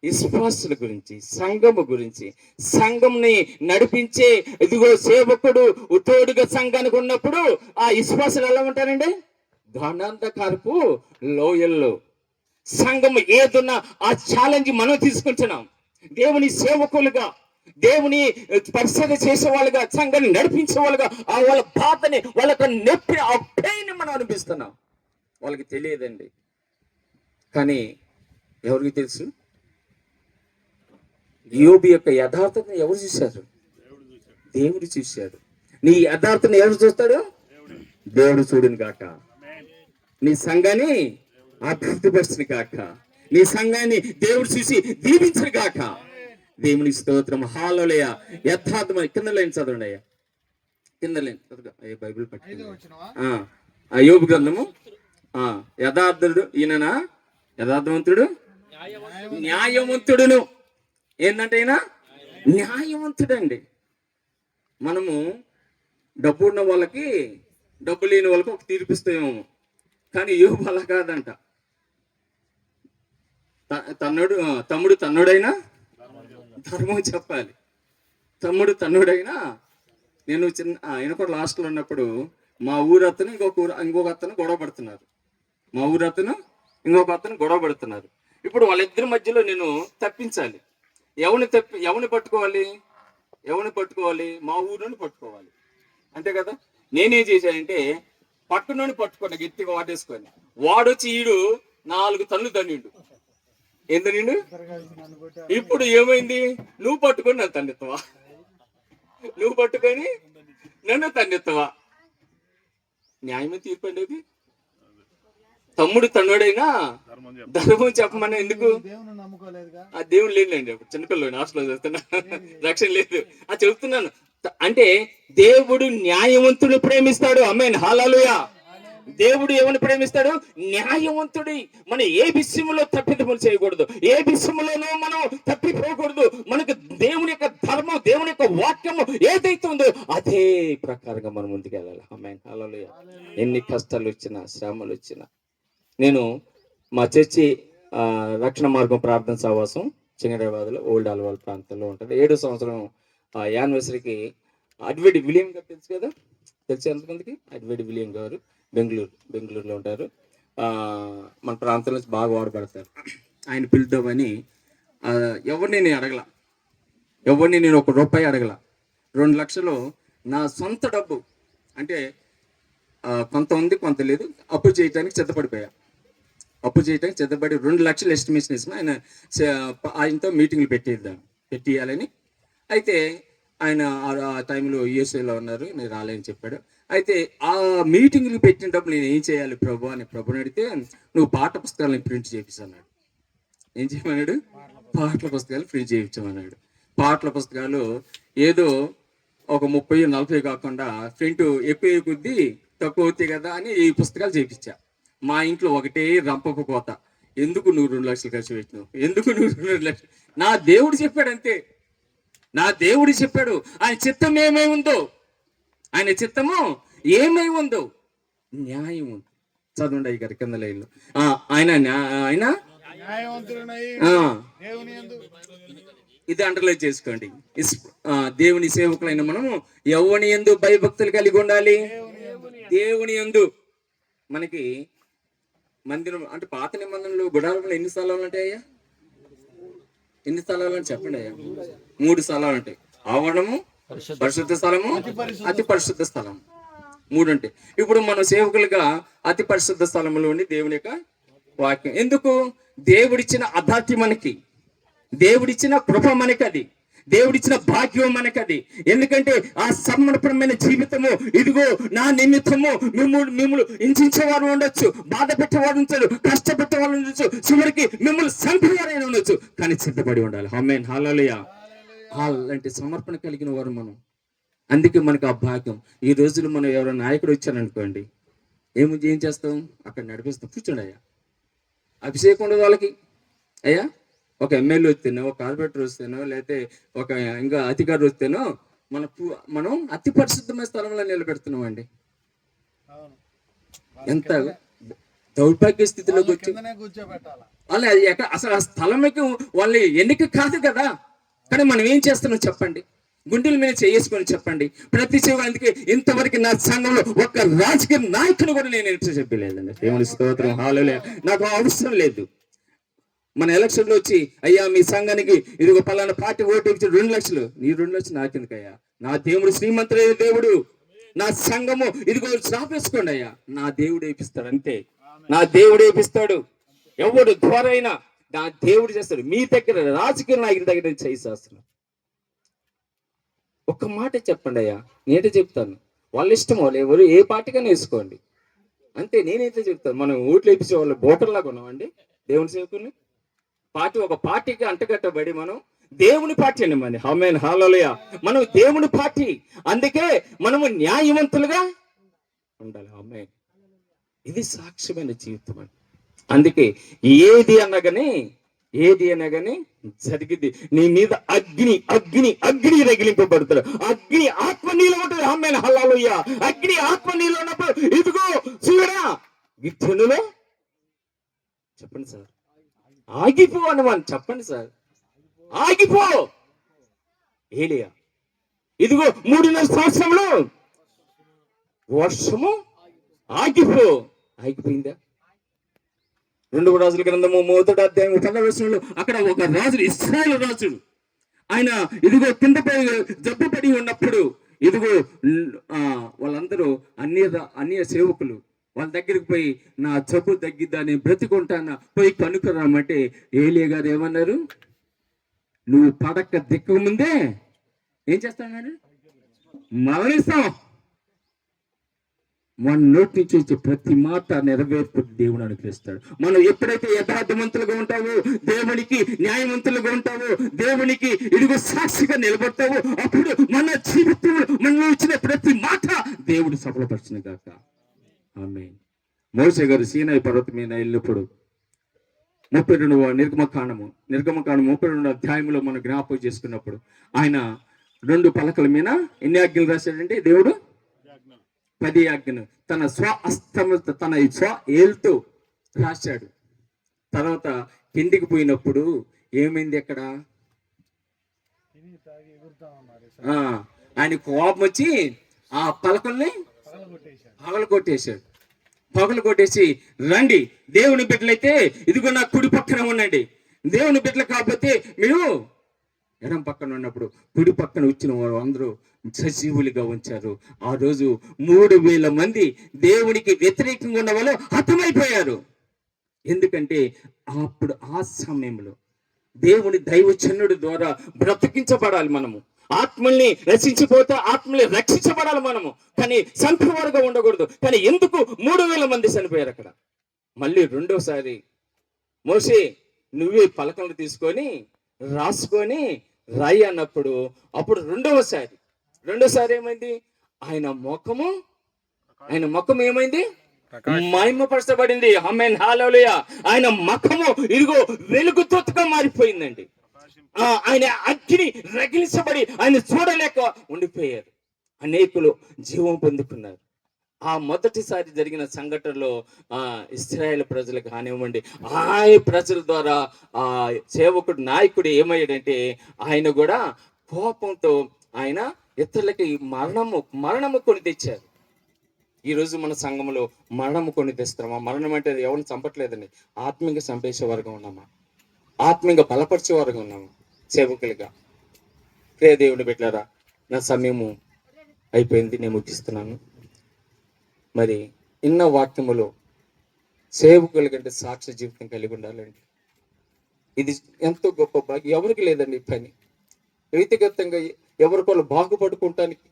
విశ్వాసుల గురించి, సంఘము గురించి. సంఘంని నడిపించే ఇదిగో సేవకుడు తోడుగా సంఘానికి ఉన్నప్పుడు ఆ విశ్వాసులు ఎలా ఉంటారండి? గాఢాంధకారపు లోయల్లో. సంఘం ఏదున్నా ఆ ఛాలెంజ్ మనం తీసుకుంటున్నాం. దేవుని సేవకులుగా, దేవుని పరిశీలన చేసే వాళ్ళుగా, సంఘాన్ని నడిపించే వాళ్ళుగా ఆ వాళ్ళ బాధని, వాళ్ళ నొప్పి, ఆ పెయిన్ మనం అనిపిస్తున్నాం. వాళ్ళకి తెలియదండి, కానీ ఎవరికి తెలుసు? యోబు యొక్క యథార్థతను ఎవరు చూశారు? దేవుడు చూశాడు. నీ యథార్థతను ఎవరు చూస్తాడు? దేవుడు చూడును గాక. నీ సంఘాన్ని అభివృద్ధిపరచును గాక. నీ సంఘాన్ని దేవుడు చూసి దీవించును గాక. దేవుని స్తోత్రం హల్లెలూయా. యథార్థమైన కింద లైన్ చదవండి అయ్యా, కింద లైన్ బైబిల్ పట్టి యోబు గ్రంథము. యథార్థుడు ఈయన, యథార్థవంతుడు, న్యాయవంతుడును. ఏంటంటే ఈయన న్యాయవంతుడండి. మనము డబ్బు ఉన్న వాళ్ళకి, డబ్బు లేని వాళ్ళకి ఒక తీర్పిస్తామేమో, కానీ యోబు అలా కాదంట. తమ్ముడు తన్నుడైనా ధర్మం చెప్పాలి. తమ్ముడు తన్నుడైనా, నేను ఆయన కూడా లాస్ట్లో ఉన్నప్పుడు మా ఊరు అతను ఇంకొక అతను గొడవ పడుతున్నారు. మా ఊరు అతను ఇంకొక అతను గొడవ పడుతున్నారు. ఇప్పుడు వాళ్ళిద్దరి మధ్యలో నేను తప్పించాలి. ఎవరిని పట్టుకోవాలి? మా ఊరిని పట్టుకోవాలి, అంతే కదా. నేనేం చేశానంటే పట్టునోని పట్టుకున్నా, గట్టిగా వాటేసుకొని. వాడొచ్చి ఈడు 4 తన్నులు తన్నిండు. ఏంటనిండు? ఇప్పుడు ఏమైంది? నువ్వు పట్టుకొని నన్ను తన్నెత్తవా? నువ్వు పట్టుకొని నన్ను తన్నెత్తవా? న్యాయమే తీర్పండి అది. తమ్ముడు తన్నుడైనా ధర్మం చెప్పమని ఎందుకు? ఆ దేవుడు లేదులేండి, అప్పుడు చిన్నపిల్లలు హాస్టల్లో చేస్తున్నా, రక్షణ లేదు. చెబుతున్నాను అంటే దేవుడు న్యాయవంతుడు ప్రేమిస్తాడు. ఆమేన్ హల్లెలూయా. దేవుడు ఎవరిని ప్రేమిస్తాడు? న్యాయవంతుడి. మనం ఏ విషయంలో తప్పిదములు చేయకూడదు, ఏ విషయంలోనూ మనం తప్పిపోకూడదు. మనకు దేవుని యొక్క ధర్మం, దేవుని యొక్క వాక్యము ఏదైతే ఉందో అదే ప్రకారంగా మనం ముందుకెళ్ళాలి. ఆమేన్ హల్లెలూయా. ఎన్ని కష్టాలు వచ్చినా, శ్రమలు వచ్చినా. నేను మా చర్చి రక్షణ మార్గం ప్రార్థన సహవాసం చింగరాబాద్లో ఓల్డ్ ఆల్వాల్ ప్రాంతంలో ఉంటుంది. 7వ సంవత్సరం యానివర్సరీకి అడ్వేడి విలియం గారు తెలుసు కదా, తెలిసి ఎంతమందికి? అడ్వేడి విలియం గారు బెంగళూరులో ఉంటారు. మన ప్రాంతంలో బాగా వాడబడతారు. ఆయన పిలుద్దామని ఎవరిని నేను అడగల. ఎవరిని నేను ₹1 అడగల. 2 లక్షలు నా సొంత డబ్బు, అంటే కొంత ఉంది కొంత లేదు, అప్పు చేయడానికి సిద్ధపడిపోయా. అప్పు చేయడానికి సిద్ధపడి 2 లక్షలు ఎస్టిమేషన్ వేసిన ఆయనతో మీటింగ్లు పెట్టియాలని. అయితే ఆయన ఆ టైంలో యూఎస్ఏలో ఉన్నారు, నేను రాలేని చెప్పాడు. అయితే ఆ మీటింగ్లు పెట్టినప్పుడు నేను ఏం చేయాలి ప్రభు అని ప్రభుని అడిగితే, నువ్వు పాఠ పుస్తకాలను ప్రింట్ చేయించన్నాడు. ఏం చేయమన్నాడు? పాటల పుస్తకాలు ప్రింట్ చేయించమన్నాడు. పాటల పుస్తకాలు ఏదో ఒక 30-40 కాకుండా ప్రింట్ ఎక్కువ కొద్దీ తక్కువ అవుతాయి కదా అని ఈ పుస్తకాలు చేయించా. మా ఇంట్లో ఒకటే రంపపు కోత, ఎందుకు నువ్వు 2 లక్షలు ఖర్చు పెట్టినావు, ఎందుకు నువ్వు 2 లక్షలు? నా దేవుడు చెప్పాడు అంతే. నా దేవుడు చెప్పాడు. ఆయన చిత్తం ఏమై ఉందో, ఆయన చిత్తము ఏమై ఉందో న్యాయం ఉంది. చదవండి అయ్య గారి కింద లైన్లో. ఆయన ఇది అండర్లైన్ చేసుకోండి. దేవుని సేవకులైన మనము ఎవని యందు భయభక్తులు కలిగి ఉండాలి. దేవుని యందు. మనకి మందిరం అంటే పాత నిబంధనలు గుడారంలో ఎన్ని స్థలాలు ఉంటాయ్యా? ఎన్ని స్థలాలు అని చెప్పండి అయ్యా? 3 స్థలాలు ఉంటాయి. ఆవరణము, పరిశుద్ధ స్థలము, అతి పరిశుద్ధ స్థలము, 3 ఉంటాయి. ఇప్పుడు మన సేవకులుగా అతి పరిశుద్ధ స్థలంలో ఉండి దేవుని యొక్క వాక్యం. ఎందుకు? దేవుడిచ్చిన అధాత్య మనకి, దేవుడిచ్చిన కృప మనకి, అది దేవుడిచ్చిన భాగ్యం మనకి అది. ఎందుకంటే ఆ సమర్పణమైన జీవితము, ఇదిగో నా నిమిత్తము మిమ్మల్ని హింసించేవారు ఉండొచ్చు, బాధ పెట్టేవారు ఉండొచ్చు, కష్టపెట్టేవారు ఉండొచ్చు, చివరికి మిమ్మల్ని చంపేవారైనా ఉండొచ్చు, కానీ సిద్ధపడి ఉండాలి. ఆమేన్, హల్లెలూయా. అలాంటి సమర్పణ కలిగిన వారు మనం. అందుకే మనకు ఆ భాగ్యం. ఈ రోజులు మనం ఎవరైనా నాయకుడు వచ్చారనుకోండి, ఏం చేస్తాం? అక్కడ నడిపిస్తాం. కూర్చోండి అయ్యా, అభిషేకం ఉండదు వాళ్ళకి. అయ్యా ఒక ఎమ్మెల్యే వస్తేనో, ఒక కార్పొరేటర్ వస్తేనో, లేకపోతే ఒక ఇంకా అధికారి వస్తేనో మనం అతి పరిశుద్ధమైన స్థలంలో నిలబెడుతున్నాం అండి. ఎంత దౌర్భాగ్య స్థితిలోకి వచ్చి వాళ్ళు అసలు ఆ స్థలంకి వాళ్ళ ఎన్నిక కాదు కదా. కానీ మనం ఏం చేస్తున్నాం చెప్పండి? గుండెల మీద చేసుకొని చెప్పండి. ప్రతి సేవ. అందుకే ఇంతవరకు నా సంఘంలో ఒక్క రాజకీయ నాయకుని కూడా నేను ఎదురు చెప్పలేదండి. దేవుని స్తోత్రం, హల్లెలూయా. నాకు అవసరం లేదు. మన ఎలక్షన్లో వచ్చి, అయ్యా మీ సంఘానికి ఇదిగో పలానా పార్టీ ఓటు ఇచ్చి 2 లక్షలు, నీ 2 లక్షలు నాకెందుకయ్యా? నా దేవుడు శ్రీమంతుడైన దేవుడు, నా సంఘము ఇదిగో శ్రాపేసుకోండి అయ్యా, నా దేవుడు వేపిస్తాడు. అంతే, నా దేవుడు వేపిస్తాడు. ఎవడు ద్వారైనా నా దేవుడు చేస్తాడు. మీ దగ్గర రాజకీయ నాయకుడి దగ్గర చేయిస్తాను. ఒక్క మాట చెప్పండి అయ్యా, నేనే చెప్తాను. వాళ్ళ ఇష్టం, వాళ్ళు ఎవరు ఏ పార్టీకైనా వేసుకోండి, అంతే. నేనైతే చెప్తాను. మనం ఓట్లు వేయించే వాళ్ళు బోటర్లాగా ఉన్నామండి దేవుని సేవకుల్ని. ఒక పార్టీకి అంటగట్టబడి మనం దేవుని పార్టీ అండి మన. ఆమేన్, హల్లెలూయా. మనం దేవుని పార్టీ, అందుకే మనము న్యాయవంతులుగా ఉండాలి. ఆమేన్. ఇది సాక్ష్యమైన జీవితం అండి. అందుకే ఏది అనగానే జరిగింది. నీ మీద అగ్ని రగిలింపబడుతుంది. అగ్ని ఆత్మ నీలో ఉంటుంది. ఆమేన్, హల్లెలూయా. అగ్ని ఆత్మ నీలో ఉన్నప్పుడు ఇదిగో చూడరా విధులలో చెప్పండి సార్, ఆగిపో అనమని చెప్పండి సార్, ఆగిపో. ఏలియా ఇదిగో 3.5 సంవత్సరంలో వర్షము ఆగిపోయిందా? 2 రాజుల గ్రంథము 1వ అధ్యాయం 10వ వచనంలో అక్కడ ఒక రాజు, ఇశ్రాయేలు రాజుడు, ఆయన ఇదిగో కిందపై జబ్బు పడి ఉన్నప్పుడు ఇదిగో వాళ్ళందరూ అన్య సేవకులు వాళ్ళ దగ్గరికి పోయి, నా జబ్బు తగ్గిద్దా, నేను బ్రతికుంటానా, పోయి కనుక్కరామంటే ఏలియా గారు ఏమన్నారు? నువ్వు పడక దిక్కక ముందే ఏం చేస్తాను? మరణిస్తాం. మన నోటి నుంచి వచ్చే ప్రతి మాట నెరవేర్పు దేవుడు అనుగ్రహిస్తాడు. మనం ఎప్పుడైతే యథార్థవంతులుగా ఉంటావో, దేవునికి న్యాయవంతులుగా ఉంటావో, దేవునికి ఇదిగో సాక్షిగా నిలబడతావో, అప్పుడు మన జీవితంలో మనం ఇచ్చిన ప్రతి మాట దేవుడు సఫలపరచును గాక. ఆమేన్. మోషే గారు సీనాయి పర్వతం మీద వెళ్ళినప్పుడు 32వ నిర్గమకాండము 32వ అధ్యాయంలో మనం జ్ఞాపకం చేసుకున్నప్పుడు ఆయన 2 పలకల మీద ఎన్ని ఆజ్ఞలు రాశాడంటే దేవుడు? 10 ఆజ్ఞలు తన స్వ ఏలుతో రాశాడు. తర్వాత కిందికి పోయినప్పుడు ఏమైంది? అక్కడ ఆయన కోపం వచ్చి ఆ పలకల్ని పగలు కొట్టేసి రండి, దేవుని బిడ్డలైతే ఇదిగో నా కుడి పక్కన ఉండండి, దేవుని బిడ్డలు కాకపోతే మీరు ఎడం పక్కన ఉన్నప్పుడు కుడి పక్కన వచ్చిన వారు అందరూ సజీవులుగా ఉంచారు. ఆ రోజు 3,000 మంది దేవునికి వ్యతిరేకంగా ఉన్న వాళ్ళు హతమైపోయారు. ఎందుకంటే అప్పుడు ఆ సమయంలో దేవుని దైవచనుడి ద్వారా బ్రతికించబడాలి మనము. ఆత్మల్ని రక్షించిపోతే ఆత్మల్ని రక్షించబడాలి మనము, కానీ సంపూర్ణంగా ఉండకూడదు. కానీ ఎందుకు 3,000 మంది చనిపోయారు అక్కడ? మళ్ళీ రెండోసారి మోషే నువ్వే పలకలు తీసుకొని రాసుకొని రాయి అన్నప్పుడు, అప్పుడు రెండోసారి ఏమైంది? ఆయన ముఖం ఏమైంది? మహిమపరచబడింది. ఆమేన్, హల్లెలూయా. ఆయన ముఖము ఇదిగో వెలుగుతోగా మారిపోయిందండి. ఆయన అగ్ని రగిలించబడి ఆయన చూడలేక ఉండిపోయారు. అనేకులు జీవం పొందుకున్నారు. ఆ మొదటిసారి జరిగిన సంఘటనలో ఇశ్రాయేల్ ప్రజలు కానివ్వండి, ఆ ప్రజల ద్వారా ఆ సేవకుడు నాయకుడు ఏమయ్యాడంటే ఆయన కూడా కోపంతో ఆయన ఇతరులకి మరణము కొని తెచ్చారు. ఈరోజు మన సంఘంలో మరణము కొని తెస్తామా? మరణం అంటే ఎవరిని చంపట్లేదండి, ఆత్మీయంగా చంపేసే వర్గం ఉన్నామా? ఆత్మీయంగా బలపరిచే వర్గం ఉన్నామా? సేవకులుగా ప్రియ దేవుని బిడ్డలారా, నా సమయము అయిపోయింది, నేను ముగిస్తున్నాను. మరి ఇన్న వాక్యములో సేవకుల కంటే సాక్ష్య జీవితం కలిగి ఉండాలండి. ఇది ఎంతో గొప్ప భాగ్యం. ఎవరికి లేదండి ఈ పని. వ్యక్తిగతంగా ఎవరికోళ్ళు బాగుపడుకోవటానికి,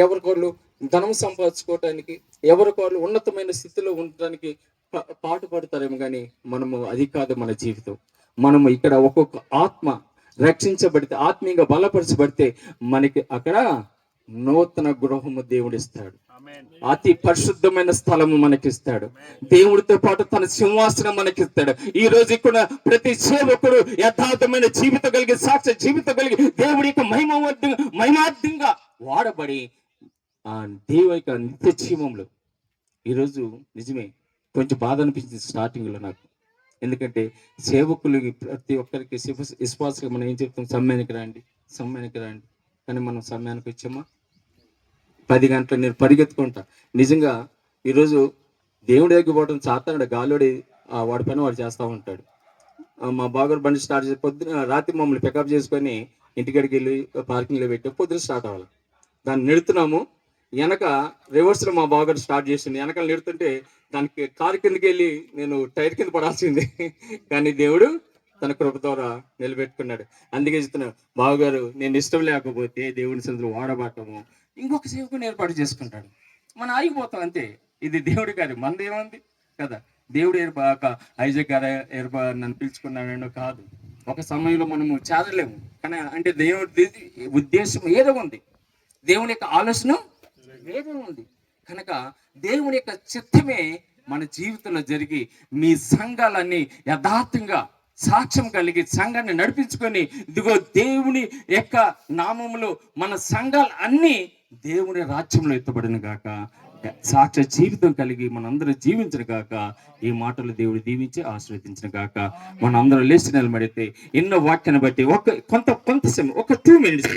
ఎవరికోళ్ళు ధనం సంపాదించుకోవటానికి, ఎవరికోళ్ళు ఉన్నతమైన స్థితిలో ఉండటానికి పాటుపడతారేమో, కానీ మనము అది కాదు మన జీవితం. మనము ఇక్కడ ఒక్కొక్క ఆత్మ రక్షించబడితే, ఆత్మీయంగా బలపరచబడితే మనకి అక్కడ నూతన గృహము దేవుడిస్తాడు. అతి పరిశుద్ధమైన స్థలము మనకిస్తాడు. దేవుడితో పాటు తన సింహాసనం మనకిస్తాడు. ఈ రోజు ఇక్కడ ప్రతి సేవకుడు యథార్థమైన జీవితం కలిగి, సాక్ష్య జీవితం కలిగి, దేవుడి యొక్క మహిమార్థంగా వాడబడి ఆ దేవుని యొక్క నిత్య జీవంలో ఈరోజు నిజమే కొంచెం బాధ అనిపించింది స్టార్టింగ్లో నాకు. ఎందుకంటే సేవకులు ప్రతి ఒక్కరికి విశ్వాసంగా మనం ఏం చెప్తాం? సమయానికి రండి. కానీ మనం సమయానికి వచ్చామా? 10 గంటలు నేను పరిగెత్తుకుంటా. నిజంగా ఈరోజు దేవుడి దగ్గర పోవడం చాతాడు, గాలోడి వాడి పని వాడు చేస్తూ ఉంటాడు. మా బాగారు బండి స్టార్ట్ చేసి రాత్రి మమ్మల్ని పికప్ చేసుకొని ఇంటికాడికి వెళ్ళి పార్కింగ్లో పెట్టి పొద్దున స్టార్ట్ అవ్వాలి. దాన్ని నెడుతున్నాము, వెనక రివర్స్లో మా బాగారు స్టార్ట్ చేసింది. వెనకాల నెడుతుంటే దానికి కారు కిందకి వెళ్ళి నేను టైర్ కింద పడాల్సింది. కానీ దేవుడు తన కృప ద్వారా నిలబెట్టుకున్నాడు. అందుకే చెప్తున్నాను, బావగారు నేను ఇష్టం లేకపోతే దేవుని సందులో వాడబట్టము ఇంకొక సేవకుని ఏర్పాటు చేసుకుంటాడు. మనం ఆగిపోతాం అంతే. ఇది దేవుడి గారి, మనది ఏముంది కదా. దేవుడు ఐజాక్ గారు నన్ను పిలుచుకున్నాడో కాదు. ఒక సమయంలో మనము చేరలేము, కానీ అంటే దేవుడి ఉద్దేశం ఏదో ఉంది, దేవుని యొక్క ఆలోచన వేరే ఉంది. కనుక దేవుని యొక్క చిత్తమే మన జీవితంలో జరిగి మీ సంఘాలన్నీ యథార్థంగా సాక్ష్యం కలిగి సంఘాన్ని నడిపించుకొని ఇదిగో దేవుని యొక్క నామములో మన సంఘాలు అన్నీ దేవుని రాజ్యంలో ఎత్తబడిన గాక, సాక్ష్య జీవితం కలిగి మనందరూ జీవించిన గాక. ఈ మాటలు దేవుడు దీవించి ఆశీర్వదించిన గాక. మన అందరూ లేచి నిలబడితే ఎన్నో వాక్యాన్ని బట్టి కొంత సమయం, ఒక 2 minutes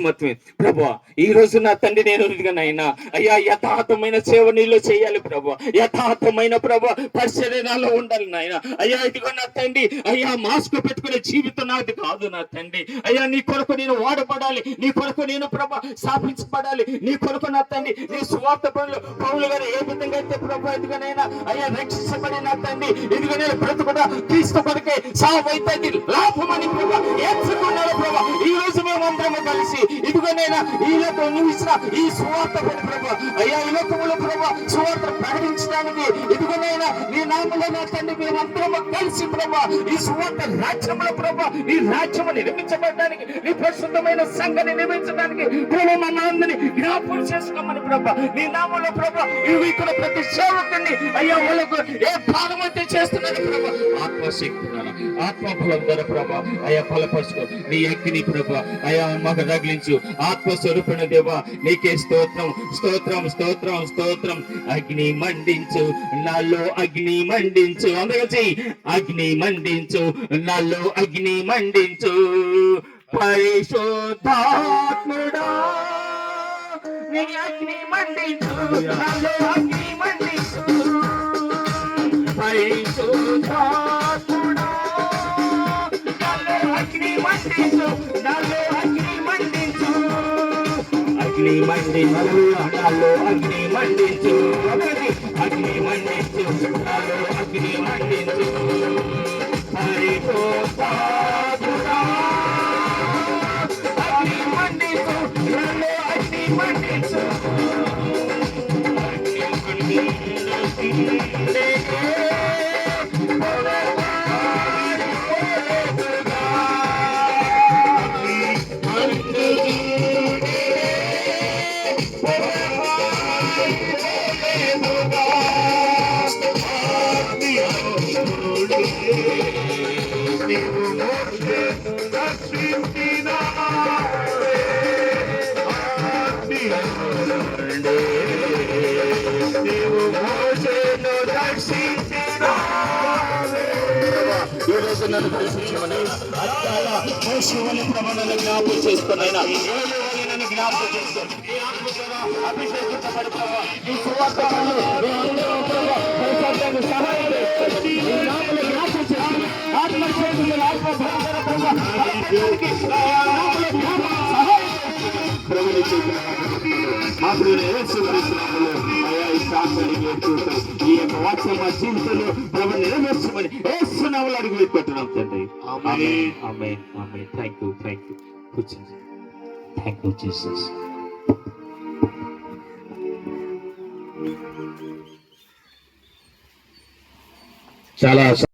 మాత్రమే ప్రభువా, ఈ రోజు నా తండ్రి నేను ఇదిగానైనా అయ్యా యథార్థమైన సేవ నీలో చేయాలి ప్రభా, యథార్థమైన ప్రభా పరిశీలనలో ఉండాలి నాయన. అయ్యా ఇదిగో నా తండ్రి, అయ్యా మాస్క్ పెట్టుకునే జీవితం నాది కాదు నా తండ్రి. అయ్యా నీ కొరకు నేను వాడబడాలి, నీ కొరకు నేను ప్రభా స్థాపించబడాలి, నీ కొరకు నా తండ్రి నీ సువార్త పనులు పౌలు గారు ఏ విధంగా అయితే ప్రభా ఇదిగోనైనా అయ్యా రక్షించబడి నా తండ్రి ఇదిగో నేను బ్రతుకుడా క్రీస్తు కొరకే సావైతే లాభమని ప్రభా ఏర్చుకున్నాడు ప్రభా. ఈ రోజు మేమందరము కలిసి ఇదిగోనైనా ఈ లోకం నువ్వు ఇచ్చిన ఈ సువార్త పని ప్రభా, అయ్యా ఈ లోకములో ప్రభా సువార్త ప్రకటించడానికి ఇదిగోనైనా నీ నామములో నా తండ్రి మేమందరము కలిసి ప్రభా ఈ సువార్త రాజ్యములో ప్రభా ఈ రాజ్యము నిర్మించబడడానికి, నీ పరిశుద్ధమైన సంఘాన్ని నిర్మించడానికి ప్రభా మనందరినీ జ్ఞాపకం చేసుకోమని ప్రభా నీ నామములో ప్రభా ఇవి ఇక్కడ ప్రతి సేవకుని అయ్యా వాళ్ళకు ఏ భాగం అయితే చేస్తున్నది ప్రభా ఆత్మశక్తి ఆత్మఫలం ద్వారా ప్రభా అయ్యా ఫలపరుచుకో. నీ అగ్ని ప్రభా అయ్యా మాకు తగిలించు. ఆత్మస్వరూపిణ దేవా నీకే స్తోత్రం స్తోత్రం స్తోత్రం స్తోత్రం. అగ్ని మండించు నాలో అగ్ని మండించు, అందరూ అగ్ని మండించు నాలో అగ్ని మండించు. పరిశుద్ధాత్ముడా నీ అగ్ని మండించు నాలో అగ్ని మండించు. పరిశుద్ధాత్ముడా నాలో అగ్ని మండించు అగ్ని మండించు నాలో అగ్ని మండించు అగ్ని మండించు నాలో అగ్ని మండించు పరిశోధకుడా అగ్ని మండించు నాలో అగ్ని మండించు అగ్ని ఈ రోజు నన్ను దర్శించమని అత్యాల మోషువని ప్రమాణాలను జ్ఞాపకం చేసుకున్నాయినా నన్ను జ్ఞాపకం చేసుకోండి ఈ ఆత్మ ద్వారా అభిషేకించబడతావా ఈ సువార్త సహాయం చేస్తుంది ఈ నామములు జ్ఞాపకం చేసుకుని ఆత్మశక్తులు ఆత్మ సహాయం ప్రభుని చేసిన ఈ యొక్క వాక్యం మా జీవితంలో ప్రభు నెరవేర్చమని ఏసునామములో అడిగి పెట్టున్నాం తండ్రి. ఆమేన్. థ్యాంక్ యూ కూర్చోండి. Thank you Jesus. చాలా